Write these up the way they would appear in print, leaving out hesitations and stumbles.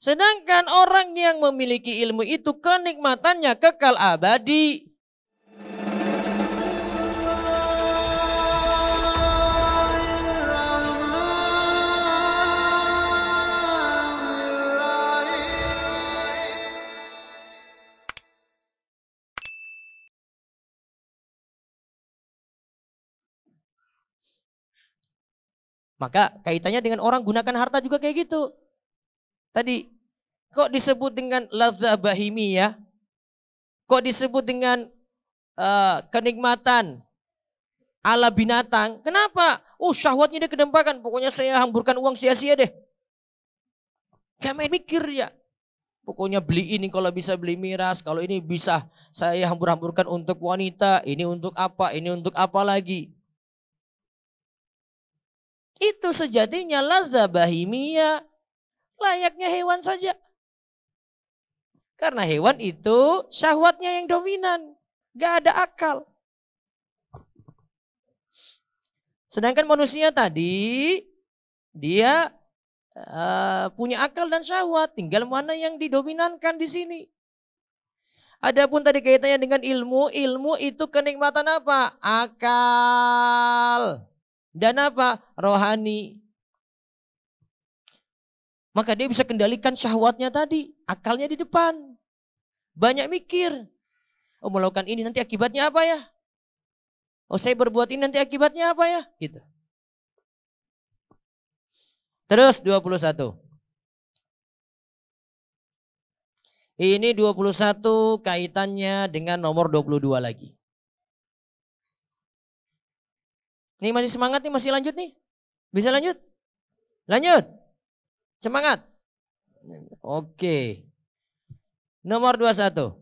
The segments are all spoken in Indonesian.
Sedangkan orang yang memiliki ilmu itu kenikmatannya kekal abadi. Maka kaitannya dengan orang gunakan harta juga kayak gitu. Tadi kok disebut dengan ladzah bahimiyah? Kok disebut dengan kenikmatan ala binatang? Kenapa? Oh, syahwatnya dia kedempakan. Pokoknya saya hamburkan uang sia-sia deh. Gak main mikir ya. Pokoknya beli ini kalau bisa beli miras. Kalau ini bisa saya hambur-hamburkan untuk wanita. Ini untuk apa? Ini untuk apa lagi? Itu sejatinya ladzah bahimiyah. Layaknya hewan saja. Karena hewan itu syahwatnya yang dominan. Gak ada akal. Sedangkan manusia tadi, dia punya akal dan syahwat. Tinggal mana yang didominankan di sini. Adapun tadi kaitannya dengan ilmu. Ilmu itu kenikmatan apa? Akal. Dan apa? Rohani. Maka dia bisa kendalikan syahwatnya tadi. Akalnya di depan. Banyak mikir. Oh, melakukan ini nanti akibatnya apa ya? Oh, saya berbuat ini nanti akibatnya apa ya? Gitu. Terus 21. Ini 21 kaitannya dengan nomor 22 lagi. Ini masih semangat nih, masih lanjut nih? Bisa lanjut? Lanjut. Semangat. Oke. Nomor 21.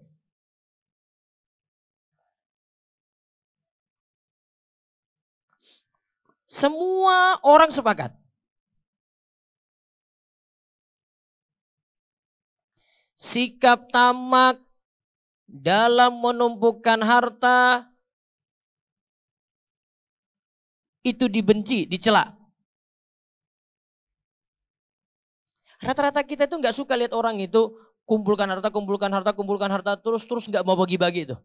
Semua orang sepakat. Sikap tamak dalam menumpukan harta itu dibenci, dicela. Rata-rata kita itu nggak suka lihat orang itu kumpulkan harta, kumpulkan harta, kumpulkan harta, terus nggak mau bagi-bagi itu.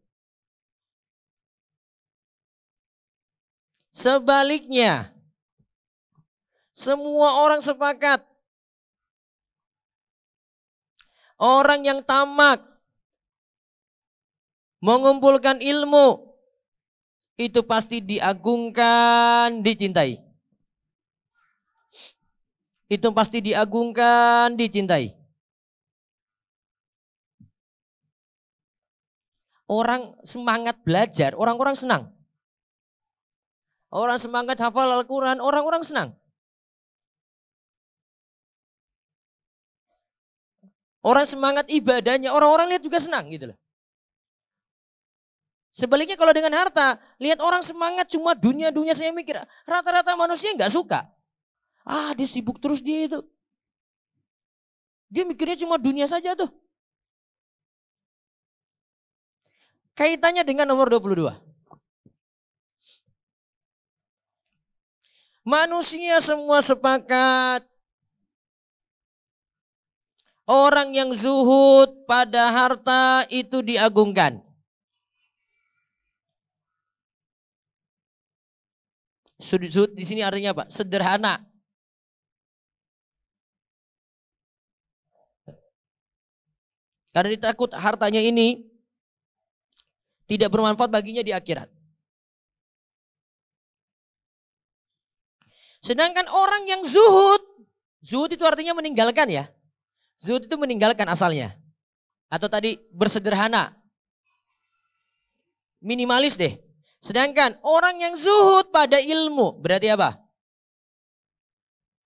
Sebaliknya, semua orang sepakat. Orang yang tamak mengumpulkan ilmu itu pasti diagungkan, dicintai. Itu pasti diagungkan, dicintai. Orang semangat belajar, orang-orang senang. Orang semangat hafal Al-Quran, orang-orang senang. Orang semangat ibadahnya, orang-orang lihat juga senang gitu loh. Sebaliknya kalau dengan harta, lihat orang semangat cuma dunia saya mikir. Rata-rata manusia nggak suka. Ah, dia sibuk terus dia itu. Dia mikirnya cuma dunia saja tuh. Kaitannya dengan nomor 22. Manusia semua sepakat. Orang yang zuhud pada harta itu diagungkan. Zuhud di sini artinya apa? Sederhana. Karena dia takut hartanya ini tidak bermanfaat baginya di akhirat. Sedangkan orang yang zuhud itu artinya meninggalkan ya. Zuhud itu meninggalkan asalnya. Atau tadi bersederhana. Minimalis deh. Sedangkan orang yang zuhud pada ilmu, berarti apa?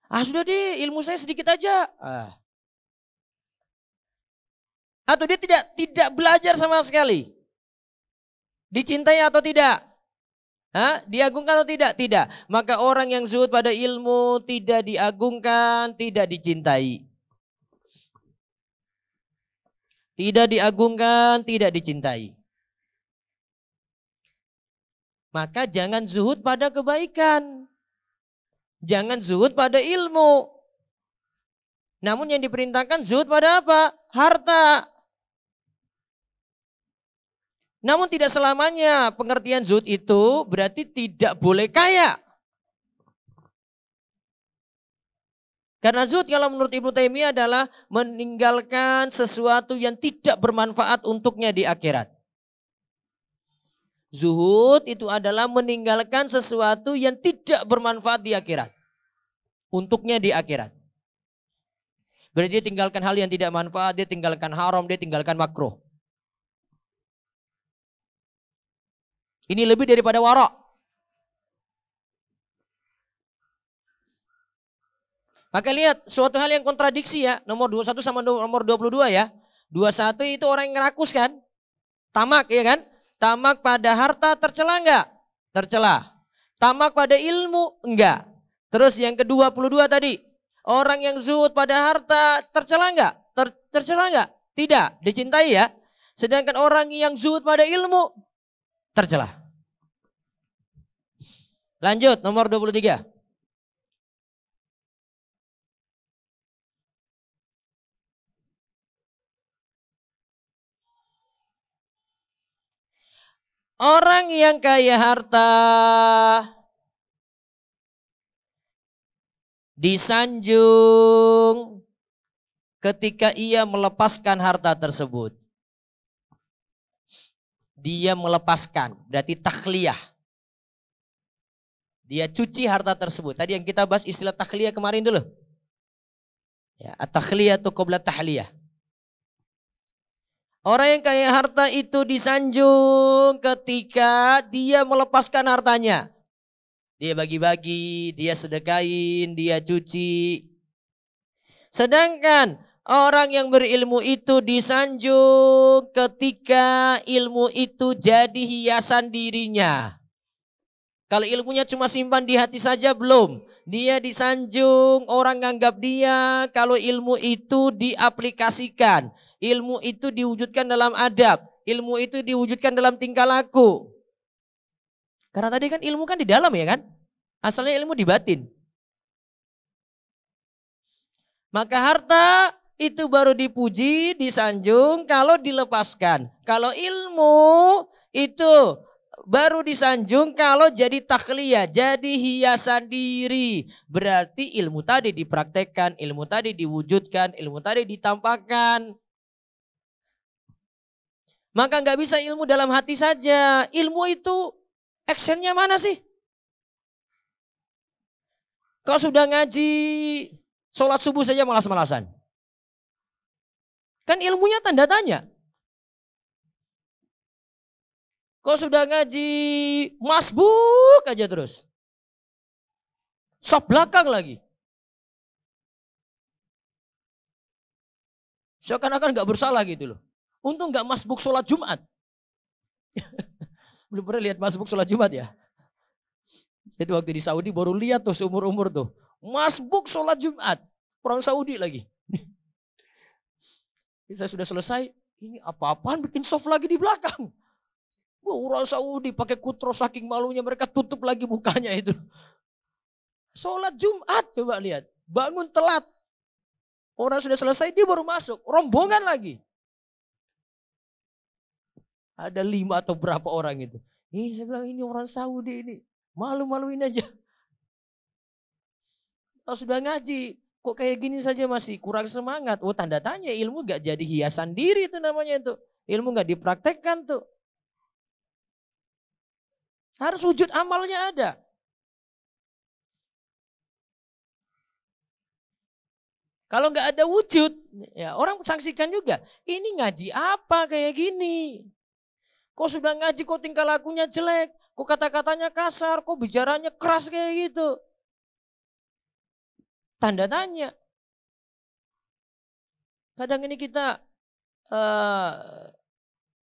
Ah, sudah deh, ilmu saya sedikit aja. Atau dia tidak belajar sama sekali. Dicintai atau tidak? Diagungkan atau tidak? Tidak. Maka orang yang zuhud pada ilmu tidak diagungkan, tidak dicintai. Tidak diagungkan, tidak dicintai. Maka jangan zuhud pada kebaikan. Jangan zuhud pada ilmu. Namun yang diperintahkan zuhud pada apa? Harta. Namun tidak selamanya pengertian zuhud itu berarti tidak boleh kaya. Karena zuhud kalau menurut Ibnu Taimiyah adalah meninggalkan sesuatu yang tidak bermanfaat untuknya di akhirat. Zuhud itu adalah meninggalkan sesuatu yang tidak bermanfaat di akhirat. Untuknya di akhirat. Berarti dia tinggalkan hal yang tidak manfaat, dia tinggalkan haram, dia tinggalkan makruh. Ini lebih daripada wara'. Maka lihat suatu hal yang kontradiksi ya. Nomor 21 sama nomor 22 ya. 21 itu orang yang ngerakus kan. Tamak ya kan. Tamak pada harta tercela enggak? Tercela. Tamak pada ilmu enggak. Terus yang ke-22 tadi. Orang yang zuhud pada harta tercela enggak? Tercela enggak? Tidak. Dicintai ya. Sedangkan orang yang zuhud pada ilmu tercela. Lanjut nomor 23. Orang yang kaya harta disanjung ketika ia melepaskan harta tersebut. Dia melepaskan, berarti takhliyah. Dia cuci harta tersebut. Tadi yang kita bahas istilah takhliyah kemarin dulu. Ya, at-takhliyatu qabla tahliyah. Orang yang kaya harta itu disanjung ketika dia melepaskan hartanya. Dia bagi-bagi, dia sedekain, dia cuci. Sedangkan orang yang berilmu itu disanjung ketika ilmu itu jadi hiasan dirinya. Kalau ilmunya cuma simpan di hati saja belum. Dia disanjung, orang nganggap dia kalau ilmu itu diaplikasikan. Ilmu itu diwujudkan dalam adab. Ilmu itu diwujudkan dalam tingkah laku. Karena tadi kan ilmu kan di dalam ya kan. Asalnya ilmu di batin. Maka harta itu baru dipuji, disanjung kalau dilepaskan. Kalau ilmu itu baru disanjung kalau jadi takhliyah, jadi hiasan diri. Berarti ilmu tadi dipraktekkan, ilmu tadi diwujudkan, ilmu tadi ditampakkan. Maka nggak bisa ilmu dalam hati saja. Ilmu itu actionnya mana sih? Kalau sudah ngaji, sholat subuh saja malas-malasan. Kan ilmunya tanda tanya. Kalau sudah ngaji, masbuk aja terus. Sop belakang lagi. Seakan-akan nggak bersalah gitu loh. Untung nggak masbuk sholat Jumat. Belum pernah lihat masbuk sholat Jumat ya. Jadi waktu di Saudi baru lihat tuh seumur-umur tuh. Masbuk sholat Jumat. Orang Saudi lagi. Saya sudah selesai. Ini apa-apaan bikin soft lagi di belakang. Orang Saudi pakai kutro saking malunya mereka tutup lagi mukanya itu. Sholat Jumat coba lihat. Bangun telat. Orang sudah selesai dia baru masuk. Rombongan lagi. Ada 5 atau berapa orang itu. Saya bilang ini orang Saudi ini. Malu-maluin aja. Kalau sudah ngaji, kok kayak gini saja masih kurang semangat. Oh tanda tanya ilmu gak jadi hiasan diri itu namanya itu. Ilmu gak dipraktekkan tuh. Harus wujud amalnya ada. Kalau gak ada wujud, ya orang saksikan juga. Ini ngaji apa kayak gini? Kok sudah ngaji kok tingkah lakunya jelek, kok kata-katanya kasar, kok bicaranya keras kayak gitu. Tanda tanya. Kadang ini kita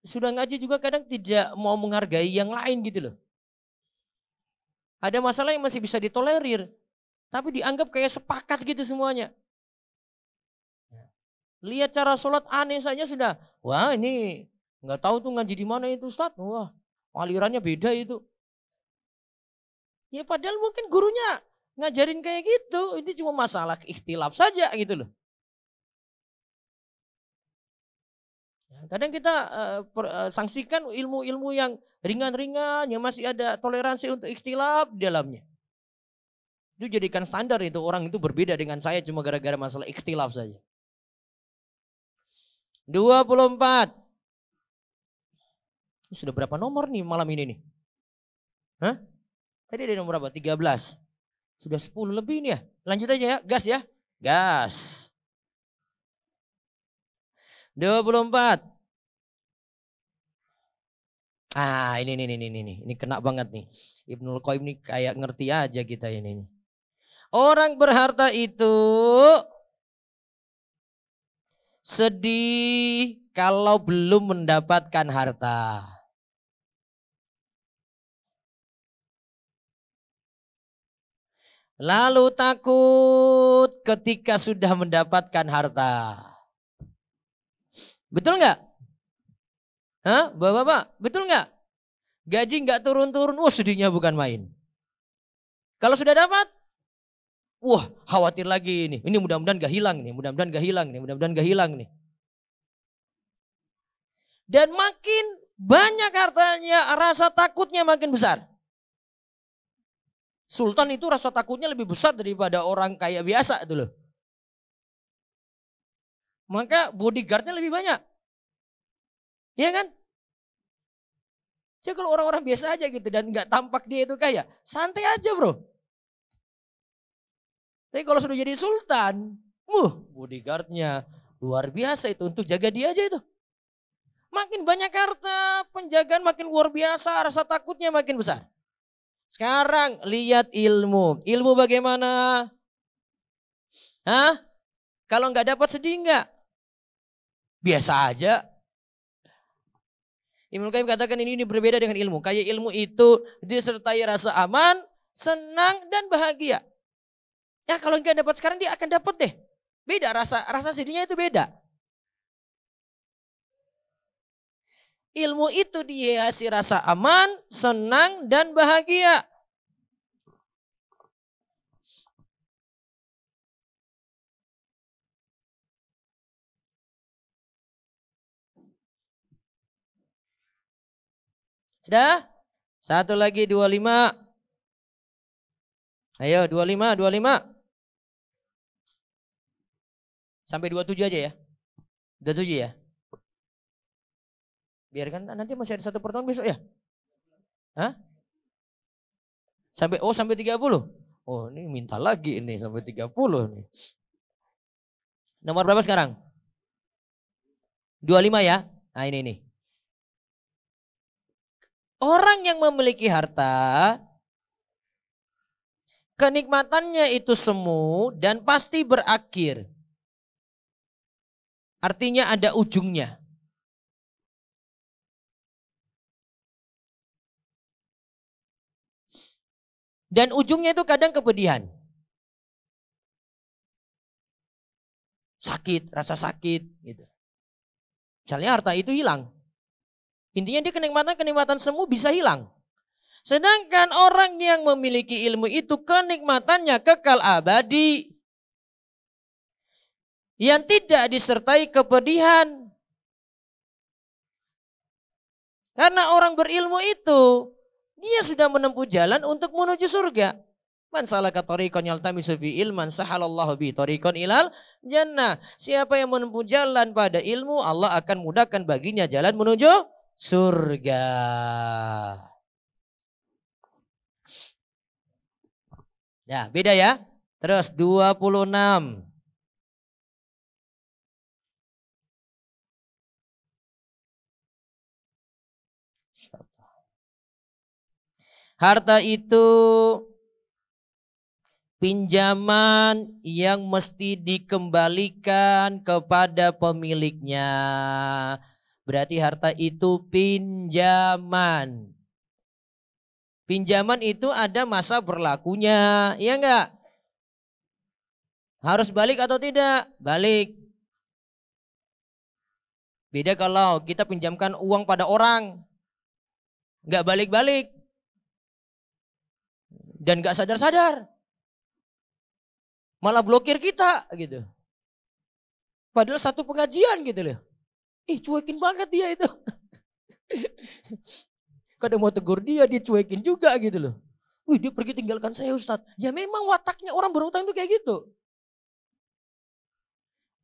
sudah ngaji juga kadang tidak mau menghargai yang lain gitu loh. Ada masalah yang masih bisa ditolerir, tapi dianggap kayak sepakat gitu semuanya. Lihat cara sholat aneh saja sudah, wah ini nggak tahu tuh ngaji di mana itu Ustaz. Wah, alirannya beda itu. Ya padahal mungkin gurunya ngajarin kayak gitu. Ini cuma masalah ikhtilaf saja gitu loh. Kadang kita sanksikan ilmu-ilmu yang ringan-ringan, yang masih ada toleransi untuk ikhtilaf di dalamnya. Itu jadikan standar itu orang itu berbeda dengan saya cuma gara-gara masalah ikhtilaf saja. 24. Ini sudah berapa nomor nih malam ini nih? Hah? Tadi ada nomor berapa? 13. Sudah 10 lebih nih ya. Lanjut aja ya, gas ya. Gas. 24. Ini kena banget nih. Ibnul Qayyim ini kayak ngerti aja kita ini. Orang berharta itu sedih kalau belum mendapatkan harta. Lalu takut ketika sudah mendapatkan harta. Betul nggak? Hah, bapak-bapak, betul nggak? Gaji nggak turun-turun, wah sedihnya bukan main. Kalau sudah dapat, wah khawatir lagi ini. Ini mudah-mudahan gak hilang nih, mudah-mudahan gak hilang nih, mudah-mudahan gak hilang nih. Dan makin banyak hartanya, rasa takutnya makin besar. Sultan itu rasa takutnya lebih besar daripada orang kaya biasa itu loh. Maka bodyguardnya lebih banyak. Iya kan? Jadi kalau orang-orang biasa aja gitu dan nggak tampak dia itu kaya, santai aja bro. Tapi kalau sudah jadi sultan, bodyguardnya luar biasa itu untuk jaga dia aja itu. Makin banyak harta, penjagaan makin luar biasa, rasa takutnya makin besar. Sekarang lihat ilmu. Ilmu bagaimana? Hah? Kalau nggak dapat sedih nggak? Biasa aja. Ibnu Qayyim katakan ini berbeda dengan ilmu. Kayak ilmu itu disertai rasa aman, senang dan bahagia. Ya kalau nggak dapat sekarang dia akan dapat deh. Beda rasa sedihnya itu beda. Ilmu itu dihiasi rasa aman, senang, dan bahagia. Sudah? Satu lagi 25. Ayo 25. Sampai 27 aja ya. 27 ya. Biarkan nanti masih ada satu pertemuan besok ya. Hah? Sampai 30. Oh, ini minta lagi ini sampai 30 nih. Nomor berapa sekarang? 25 ya. Nah, ini nih. Orang yang memiliki harta, kenikmatannya itu semu dan pasti berakhir. Artinya ada ujungnya. Dan ujungnya itu kadang kepedihan. Sakit, rasa sakit gitu. Misalnya harta itu hilang. Intinya dia kenikmatan semu bisa hilang. Sedangkan orang yang memiliki ilmu itu kenikmatannya kekal abadi. Yang tidak disertai kepedihan. Karena orang berilmu itu dia sudah menempuh jalan untuk menuju surga. Man salaka tariqan yaltamisu fi ilman sahalallahu bi tariqan ilal jannah. Siapa yang menempuh jalan pada ilmu, Allah akan mudahkan baginya jalan menuju surga. Ya, beda ya. Terus 26. Harta itu pinjaman yang mesti dikembalikan kepada pemiliknya. Berarti harta itu pinjaman. Pinjaman itu ada masa berlakunya, iya enggak? Harus balik atau tidak? Balik. Beda kalau kita pinjamkan uang pada orang, enggak balik-balik. Dan gak sadar-sadar. Malah blokir kita gitu. Padahal satu pengajian gitu loh. Ih, cuekin banget dia itu. Kadang mau tegur dia cuekin juga gitu loh. Wih, dia pergi tinggalkan saya Ustadz. Ya memang wataknya orang berutang itu kayak gitu.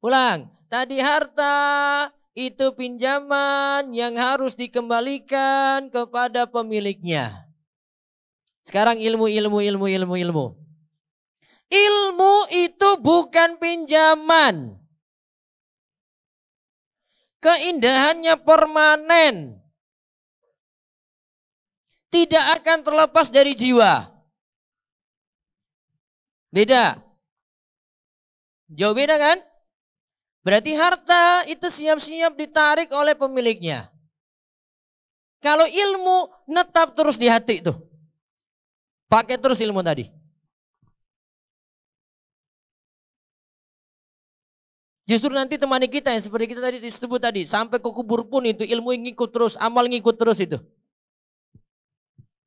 Ulang, tadi harta itu pinjaman yang harus dikembalikan kepada pemiliknya. Sekarang ilmu. Ilmu itu bukan pinjaman. Keindahannya permanen. Tidak akan terlepas dari jiwa. Beda. Jauh beda kan? Berarti harta itu siap-siap ditarik oleh pemiliknya. Kalau ilmu netap terus di hati itu. Pakai terus ilmu tadi. Justru nanti temani kita yang seperti kita tadi disebut tadi. Sampai ke kubur pun itu ilmu ngikut terus. Amal ngikut terus itu.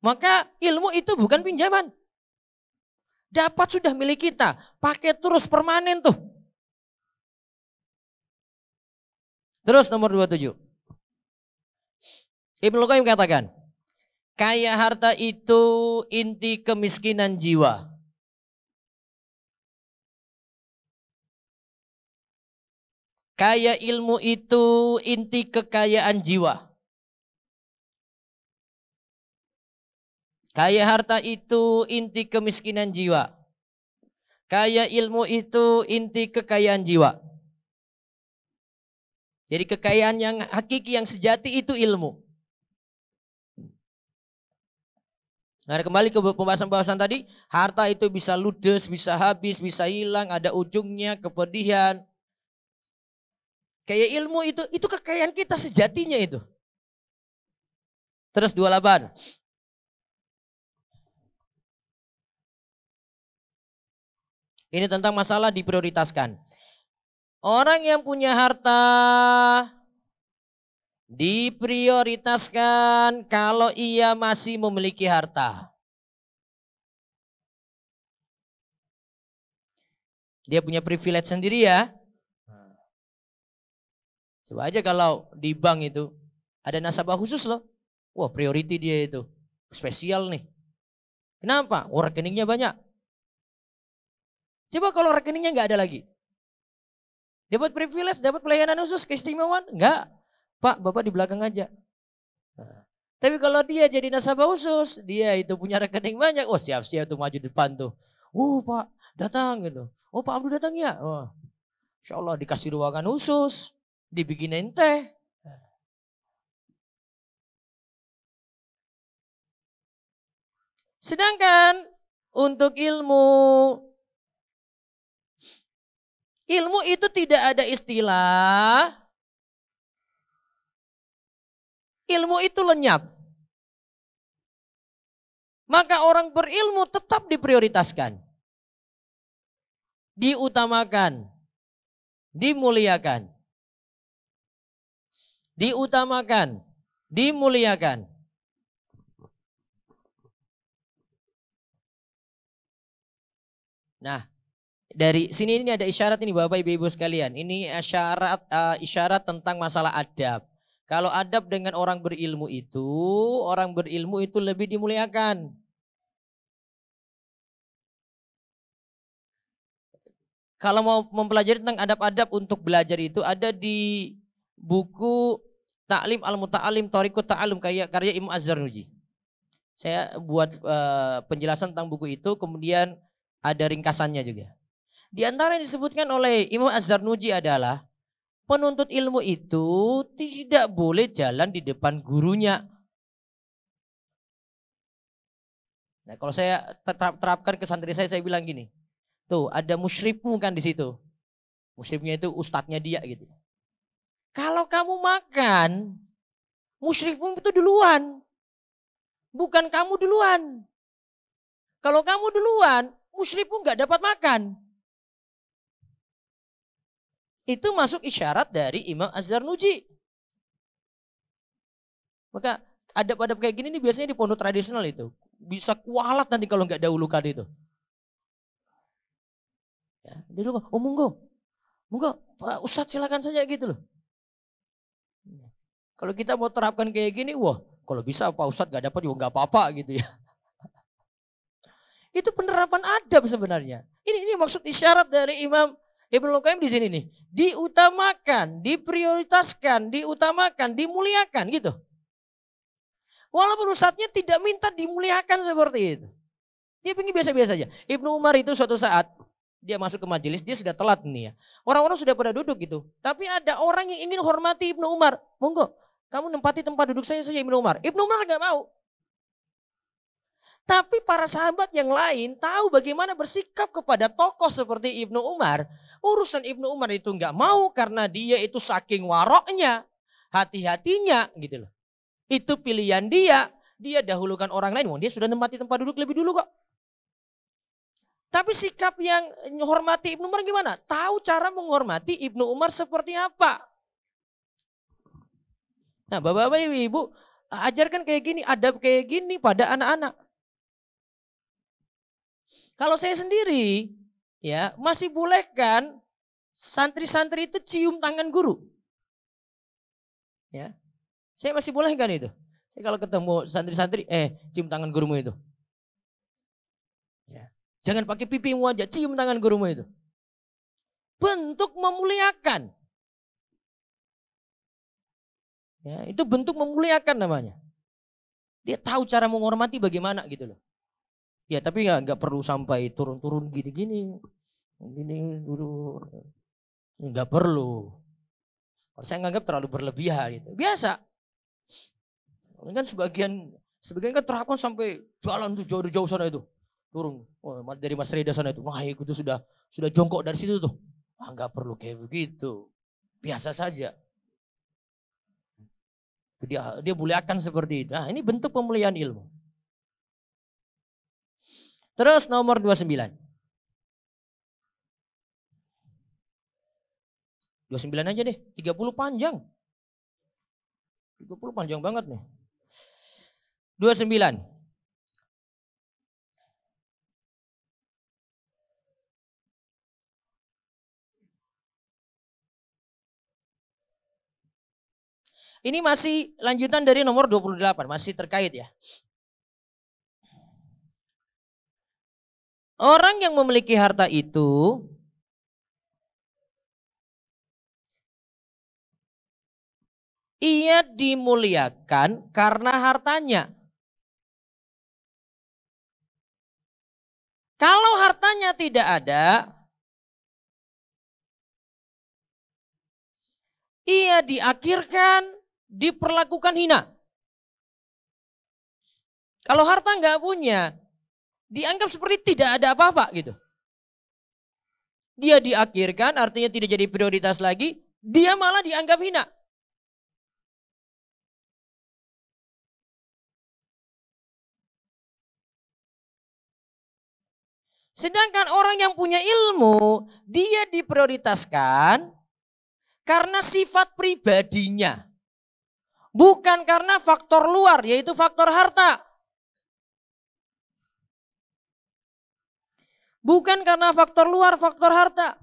Maka ilmu itu bukan pinjaman. Dapat sudah milik kita. Pakai terus permanen tuh. Terus nomor 27. Ibnu Qayyim katakan. Kaya harta itu inti kemiskinan jiwa. Kaya ilmu itu inti kekayaan jiwa. Kaya harta itu inti kemiskinan jiwa. Kaya ilmu itu inti kekayaan jiwa. Jadi kekayaan yang hakiki, yang sejati itu ilmu. Nah, kembali ke pembahasan tadi. Harta itu bisa ludes, bisa habis, bisa hilang, ada ujungnya, kepedihan. Kayak ilmu itu kekayaan kita sejatinya itu. Terus 28. Ini tentang masalah diprioritaskan. Orang yang punya harta diprioritaskan kalau ia masih memiliki harta. Dia punya privilege sendiri ya. Coba aja kalau di bank itu ada nasabah khusus loh. Wah, priority dia itu. Spesial nih. Kenapa? Oh, rekeningnya banyak. Coba kalau rekeningnya nggak ada lagi. Dapat privilege, dapat pelayanan khusus, keistimewaan? Enggak. Pak, Bapak di belakang aja. Nah, tapi kalau dia jadi nasabah khusus, dia itu punya rekening banyak. Oh, siap-siap tuh maju depan tuh. Oh, Pak, datang gitu. Oh, Pak Abdul datang ya? Oh, Insya Allah dikasih ruangan khusus. Dibikinin teh. Sedangkan untuk ilmu itu tidak ada istilah. Ilmu itu lenyap. Maka orang berilmu tetap diprioritaskan. Diutamakan. Dimuliakan. Diutamakan. Dimuliakan. Nah, dari sini ini ada isyarat ini Bapak Ibu sekalian. Ini isyarat tentang masalah adab. Kalau adab dengan orang berilmu itu lebih dimuliakan. Kalau mau mempelajari tentang adab-adab untuk belajar itu ada di buku Ta'lim Al-Muta'alim Thariqut Ta'allum karya Imam Az-Zarnuji. Saya buat penjelasan tentang buku itu, kemudian ada ringkasannya juga. Di antara yang disebutkan oleh Imam Az-Zarnuji adalah penuntut ilmu itu tidak boleh jalan di depan gurunya. Nah, kalau saya terapkan ke santri saya bilang gini. Tuh, ada musyrifmu kan di situ. Musyrifnya itu ustadznya dia gitu. Kalau kamu makan, musyrifmu itu duluan. Bukan kamu duluan. Kalau kamu duluan, musyrifmu nggak dapat makan. Itu masuk isyarat dari Imam Az-Zarnuji. Maka adab-adab kayak gini nih biasanya di pondok tradisional itu. Bisa kualat nanti kalau nggak dahulukan itu. Ya, dia dulu, oh monggo, Pak Ustadz silakan saja gitu loh. Kalau kita mau terapkan kayak gini, wah kalau bisa Pak Ustadz gak dapat juga gak apa-apa gitu ya. Itu penerapan adab sebenarnya. Ini maksud isyarat dari Imam Ibnul Qayyim di sini nih. Diutamakan, diprioritaskan, diutamakan, dimuliakan gitu. Walaupun ustadznya tidak minta dimuliakan seperti itu. Dia pengen biasa-biasa aja. Ibnu Umar itu suatu saat dia masuk ke majelis, dia sudah telat nih ya. Orang-orang sudah pada duduk gitu. Tapi ada orang yang ingin hormati Ibnu Umar. Monggo, kamu nempati tempat duduk saya saja Ibnu Umar. Ibnu Umar gak mau. Tapi para sahabat yang lain tahu bagaimana bersikap kepada tokoh seperti Ibnu Umar. Urusan Ibnu Umar itu gak mau karena dia itu saking waroknya, hati-hatinya gitu loh. Itu pilihan dia. Dia dahulukan orang lain. Dia sudah nempati tempat duduk lebih dulu kok. Tapi sikap yang menghormati Ibnu Umar gimana? Tahu cara menghormati Ibnu Umar seperti apa. Nah bapak-bapak ibu, ajarkan kayak gini, adab kayak gini pada anak-anak. Kalau saya sendiri, ya masih bolehkan santri-santri itu cium tangan guru. Ya, saya masih bolehkan itu. Saya kalau ketemu santri-santri, cium tangan gurumu itu. Ya. Jangan pakai pipimu aja, cium tangan gurumu itu. Bentuk memuliakan. Ya, itu bentuk memuliakan namanya. Dia tahu cara menghormati bagaimana gitu loh. Ya tapi nggak perlu sampai turun-turun gini-gini. Gini dulu. Nggak perlu. Saya nganggap terlalu berlebihan gitu. Biasa. Kan sebagian kan terapkan sampai jalan tuh jauh-jauh sana itu. Turun dari Mas Reda sana itu. Wah itu sudah jongkok dari situ tuh. Nggak perlu kayak begitu. Biasa saja. Dia muliakan seperti itu. Nah, ini bentuk pemuliaan ilmu. Terus nomor 29. 29 aja deh. 30 panjang. 30 panjang banget nih. 29. Ini masih lanjutan dari nomor 28, masih terkait ya. Orang yang memiliki harta itu ia dimuliakan karena hartanya. Kalau hartanya tidak ada, ia diakhirkan, diperlakukan hina. Kalau harta nggak punya, dianggap seperti tidak ada apa-apa gitu. Dia diakhirkan, artinya tidak jadi prioritas lagi, dia malah dianggap hina. Sedangkan orang yang punya ilmu, dia diprioritaskan karena sifat pribadinya. Bukan karena faktor luar, yaitu faktor harta. Bukan karena faktor luar, faktor harta.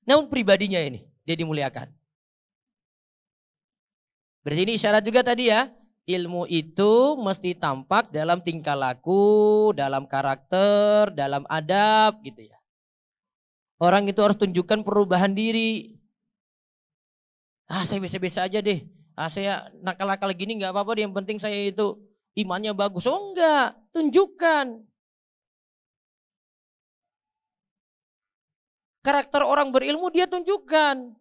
Namun pribadinya ini, dia dimuliakan. Berarti ini isyarat juga tadi ya. Ilmu itu mesti tampak dalam tingkah laku, dalam karakter, dalam adab gitu ya. Orang itu harus tunjukkan perubahan diri. Saya biasa-biasa aja deh. Saya nakal-nakal gini gak apa-apa deh. Yang penting saya itu imannya bagus. Oh enggak, tunjukkan. Karakter orang berilmu dia tunjukkan.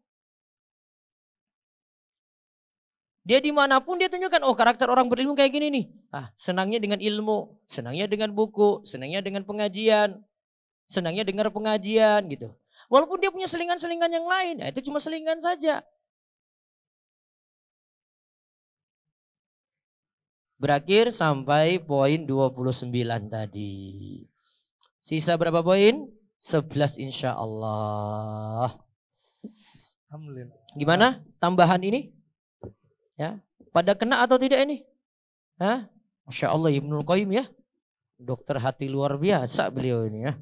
Dia dimanapun dia tunjukkan, oh karakter orang berilmu kayak gini nih. Senangnya dengan ilmu, senangnya dengan buku, senangnya dengan pengajian, senangnya dengar pengajian gitu. Walaupun dia punya selingan-selingan yang lain, itu cuma selingan saja. Berakhir sampai poin 29 tadi. Sisa berapa poin? 11 insya Allah. Alhamdulillah. Gimana tambahan ini? Ya, pada kena atau tidak ini? Masya Allah Ibnul Qayyim ya. Dokter hati luar biasa beliau ini ya.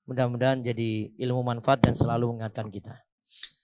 Mudah-mudahan jadi ilmu manfaat dan selalu mengingatkan kita.